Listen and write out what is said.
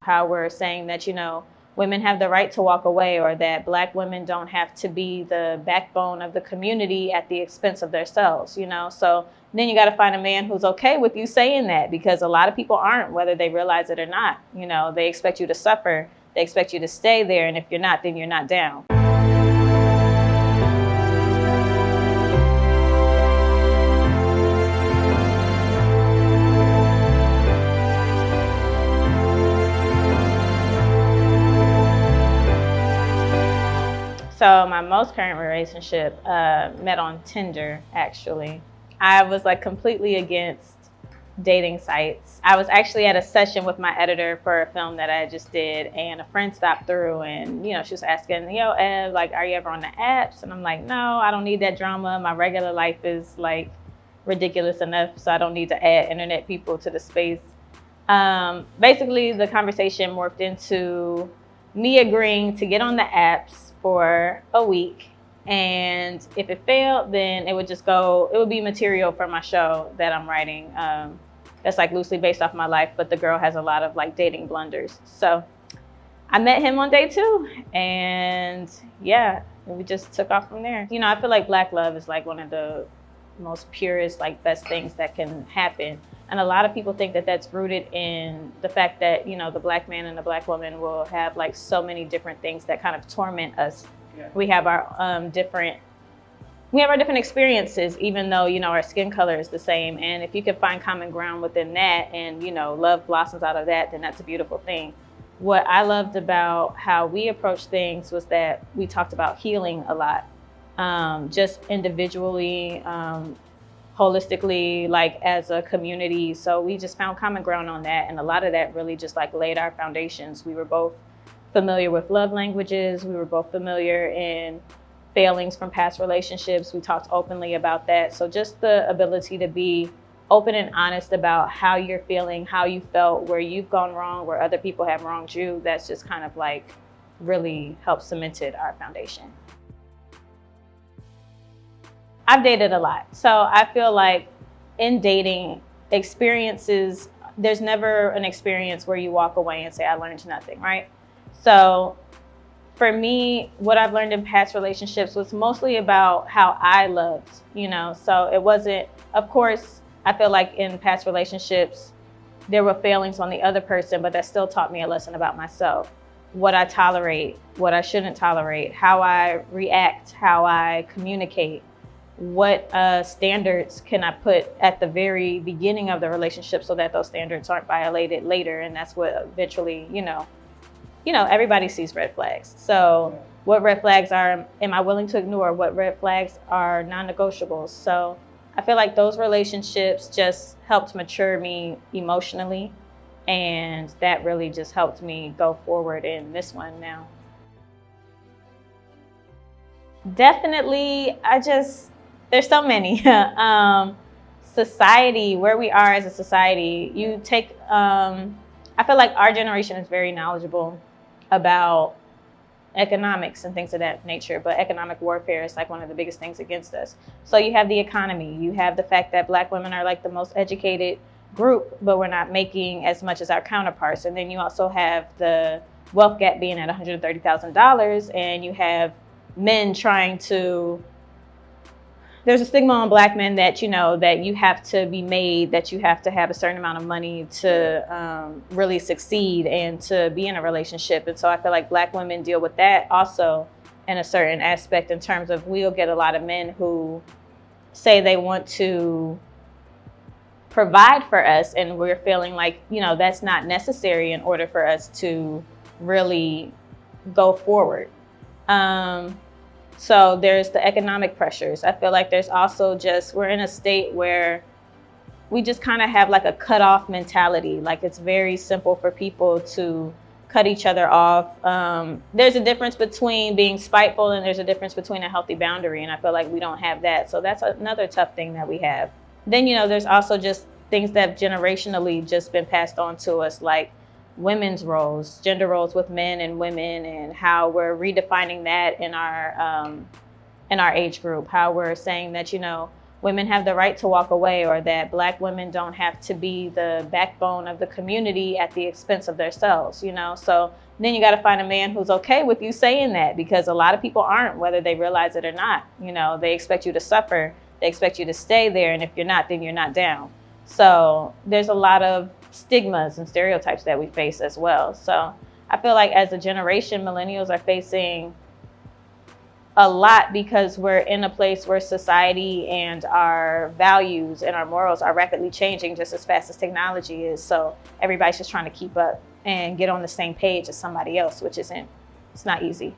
how we're saying that, women have the right to walk away, or that Black women don't have to be the backbone of the community at the expense of themselves, So then you got to find a man who's okay with you saying that, because a lot of people aren't, whether they realize it or not. They expect you to suffer. They expect you to stay there. And if you're not, then you're not down. So my most current relationship met on Tinder, actually. I was like completely against dating sites. I was actually at a session with my editor for a film that I just did, and a friend stopped through and, she was asking, yo, Ev, like, are you ever on the apps? And I'm like, no, I don't need that drama. My regular life is like ridiculous enough, so I don't need to add internet people to the space. Basically, the conversation morphed into me agreeing to get on the apps for a week, and if it failed, then it would be material for my show that I'm writing, that's like loosely based off my life, but the girl has a lot of like dating blunders. So I met him on day 2, and yeah, we just took off from there. I feel like Black love is like one of the most purest, like best things that can happen. And a lot of people think that that's rooted in the fact that, the Black man and the Black woman will have like so many different things that kind of torment us. Yeah. We have our different experiences, even though, our skin color is the same. And if you can find common ground within that and, love blossoms out of that, then that's a beautiful thing. What I loved about how we approached things was that we talked about healing a lot, just individually, holistically, like as a community. So we just found common ground on that. And a lot of that really just like laid our foundations. We were both familiar with love languages. We were both familiar in failings from past relationships. We talked openly about that. So just the ability to be open and honest about how you're feeling, how you felt, where you've gone wrong, where other people have wronged you, that's just kind of like really helped cemented our foundation. I've dated a lot. So I feel like in dating experiences, there's never an experience where you walk away and say, I learned nothing, right? So for me, what I've learned in past relationships was mostly about how I loved, So it wasn't, of course, I feel like in past relationships, there were failings on the other person, but that still taught me a lesson about myself. What I tolerate, what I shouldn't tolerate, how I react, how I communicate. What standards can I put at the very beginning of the relationship so that those standards aren't violated later? And that's what eventually, everybody sees red flags. So what red flags am I willing to ignore? What red flags are non-negotiables? So I feel like those relationships just helped mature me emotionally. And that really just helped me go forward in this one now. Definitely, there's so many. Society, where we are as a society, I feel like our generation is very knowledgeable about economics and things of that nature, but economic warfare is like one of the biggest things against us. So you have the economy, you have the fact that Black women are like the most educated group, but we're not making as much as our counterparts. And then you also have the wealth gap being at $130,000, and you have men trying to, there's a stigma on Black men that, that you have to be made, that you have to have a certain amount of money to really succeed and to be in a relationship. And so I feel like Black women deal with that also in a certain aspect, in terms of we'll get a lot of men who say they want to provide for us, and we're feeling like, that's not necessary in order for us to really go forward. So there's the economic pressures. I feel like there's also we're in a state where we just kind of have like a cutoff mentality. Like it's very simple for people to cut each other off. There's a difference between being spiteful, and there's a difference between a healthy boundary. And I feel like we don't have that. So that's another tough thing that we have. Then, there's also just things that have generationally just been passed on to us, like women's roles, gender roles with men and women, and how we're redefining that in our age group, how we're saying that, women have the right to walk away, or that Black women don't have to be the backbone of the community at the expense of themselves, you know? So then you got to find a man who's okay with you saying that, because a lot of people aren't, whether they realize it or not. You know, they expect you to suffer, they expect you to stay there, and if you're not, then you're not down. So there's a lot of stigmas and stereotypes that we face as well. So I feel like as a generation, millennials are facing a lot, because we're in a place where society and our values and our morals are rapidly changing just as fast as technology is. So everybody's just trying to keep up and get on the same page as somebody else, which it's not easy.